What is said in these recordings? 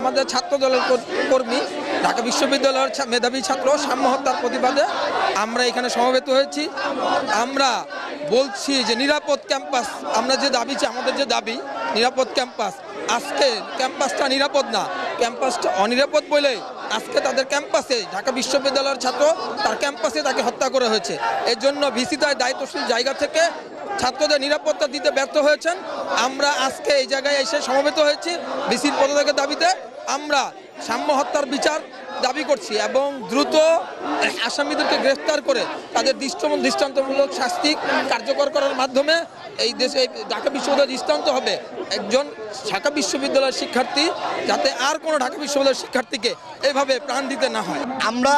আমাদের ছাত্র দলের কর্মী, ঢাকা বিশ্ববিদ্যালয়ের মেধাবী ছাত্র সাম্য হত্যার প্রতিবাদে আমরা এখানে সমবেত হয়েছি। আমরা বলছি যে নিরাপদ ক্যাম্পাস, আমরা যে দাবি চাই, আমাদের যে দাবি নিরাপদ ক্যাম্পাস, আজকে ক্যাম্পাসটা নিরাপদ না, ক্যাম্পাসটা অনিরাপদ বলে আজকে তাদের ক্যাম্পাসে ঢাকা বিশ্ববিদ্যালয়ের ছাত্র তার ক্যাম্পাসে তাকে হত্যা করা হয়েছে। এর জন্য ভিসি তার দায়িত্বশীল জায়গা থেকে ছাত্রদের নিরাপত্তা দিতে ব্যর্থ হয়েছেন। আমরা আজকে এই জায়গায় এসে সমবেত হয়েছি ভিসির পদত্যাগের দাবিতে। আমরা সাম্য হত্যার বিচার দাবি করছি এবং দ্রুত আসামিদেরকে গ্রেফতার করে তাদের দৃষ্টান্তমূলক শাস্তি কার্যকর করার মাধ্যমে এই দেশে ঢাকা বিশ্ববিদ্যালয় দৃষ্টান্ত হবে একজন ঢাকা বিশ্ববিদ্যালয়ের শিক্ষার্থী যাতে আর কোনো ঢাকা বিশ্ববিদ্যালয়ের শিক্ষার্থীকে এভাবে প্রাণ দিতে না হয়। আমরা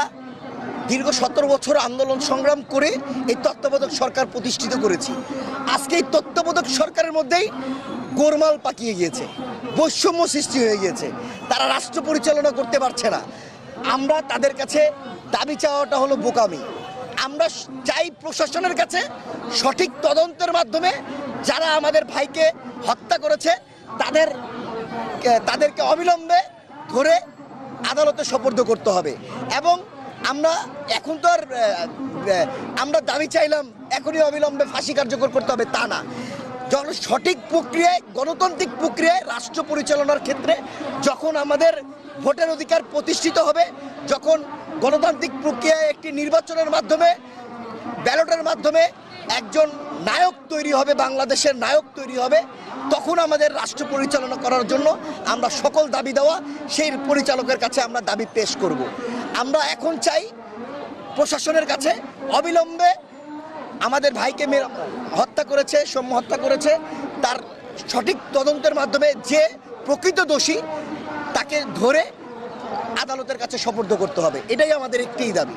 দীর্ঘ 17 বছর আন্দোলন সংগ্রাম করে এই তত্ত্বাবধায়ক সরকার প্রতিষ্ঠিত করেছি। আজকে এই তত্ত্বাবধায়ক সরকারের মধ্যেই গোলমাল পাকিয়ে গিয়েছে, বৈষম্য সৃষ্টি হয়ে গিয়েছে, তারা রাষ্ট্র পরিচালনা করতে পারছে না। আমরা তাদের কাছে দাবি চাওয়াটা হলো বোকামি। আমরা চাই প্রশাসনের কাছে সঠিক তদন্তের মাধ্যমে যারা আমাদের ভাইকে হত্যা করেছে তাদেরকে অবিলম্বে ধরে আদালতে সোপর্দ করতে হবে। এবং আমরা এখন তো আর আমরা দাবি চাইলাম এখনই অবিলম্বে ফাঁসি কার্যকর করতে হবে তা না, যখন সঠিক প্রক্রিয়ায় গণতান্ত্রিক প্রক্রিয়ায় রাষ্ট্র পরিচালনার ক্ষেত্রে যখন আমাদের ভোটের অধিকার প্রতিষ্ঠিত হবে, যখন গণতান্ত্রিক প্রক্রিয়ায় একটি নির্বাচনের মাধ্যমে ব্যালটের মাধ্যমে একজন নায়ক তৈরি হবে, বাংলাদেশের নায়ক তৈরি হবে, তখন আমাদের রাষ্ট্র পরিচালনা করার জন্য আমরা সকল দাবি দেওয়া সেই পরিচালকের কাছে আমরা দাবি পেশ করব। আমরা এখন চাই প্রশাসনের কাছে অবিলম্বে আমাদের ভাইকে হত্যা করেছে, সৌম্য হত্যা করেছে, তার সঠিক তদন্তের মাধ্যমে যে প্রকৃত দোষী তাকে ধরে আদালতের কাছে সোপর্দ করতে হবে। এটাই আমাদের একটিই দাবি।